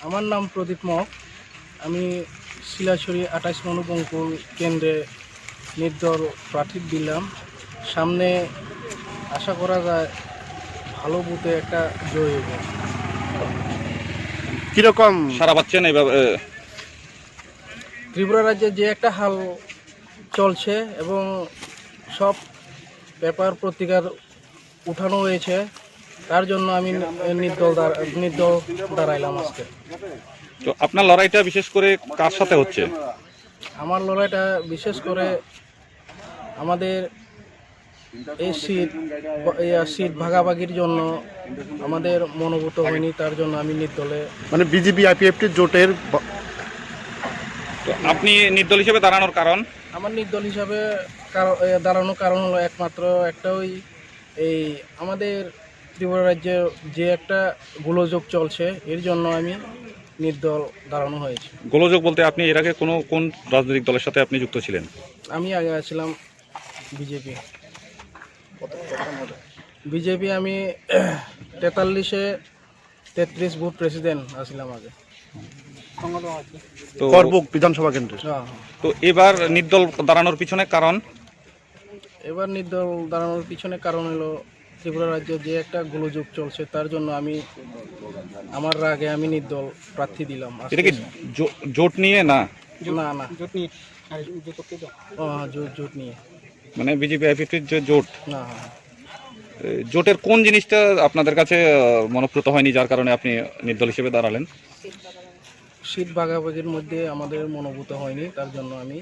আমার নাম প্রদীপ মক। আমি শিলাছড়ি 28 নং বঙ্কুল কেন্দ্রে নির্দল প্রার্থী দিলাম। সামনে আশা করা যায় ভালো বুথে একটা জয় হবে। কীরকম সারা পাচ্ছেন এইভাবে? ত্রিপুরা রাজ্যে যে একটা হাল চলছে এবং সব পেপার পত্রিকার উঠানো হয়েছে, তার জন্য আমি নির্দল দাঁড়াইলাম আজকে। তো আপনার লড়াইটা বিশেষ করে কার সাথে হচ্ছে? আমার লড়াইটা বিশেষ করে আমাদের এই সিট ভাগাভাগির জন্য আমাদের মনোভূত হয়নি, তার জন্য আমি নির্দলে মানে বিজেপি আইপিএফটি জোটের তো আপনি নির্দল হিসেবে দাঁড়ানোর কারণ? আমার নির্দল হিসাবে দাঁড়ানোর কারণ হলো একমাত্র একটাই, এই আমাদের ত্রিপুরা রাজ্যে যে একটা গোলযোগ চলছে, এর জন্য আমি নির্দল দাঁড়ানো হয়েছে। গোলযোগ বলতে আপনি এর আগে কোন রাজনৈতিক দলের সাথে আপনি যুক্ত ছিলেন? আমি আগে ছিলাম বিজেপি। আমি 43-এ 33 বুথ প্রেসিডেন্ট আসলাম আগে। তো করবুক বিধানসভা কেন্দ্রে। হ্যাঁ, তো এবার নির্দল দাঁড়ানোর পিছনে কারণ? এবার নির্দল দাঁড়ানোর পিছনে কারণ হলো ত্রিপুরা রাজ্যে যে একটা গোলযোগ চলছে, তার জন্য আমার আগে আমি নির্দল প্রার্থী দিলাম। এটা কি জোট নিয়ে? না না জোট নিয়ে। জোট নিয়ে মানে বিজেপি আইপিএফটির যে জোট, না। জোটের কোন জিনিসটা আপনাদের কাছে মনপ্রত হয়নি যার কারণে আপনি নির্দল হিসেবে দাঁড়ালেন? সিট ভাগাভাগির মধ্যে আমাদের মনোভূত হয়নি, তার জন্য আমি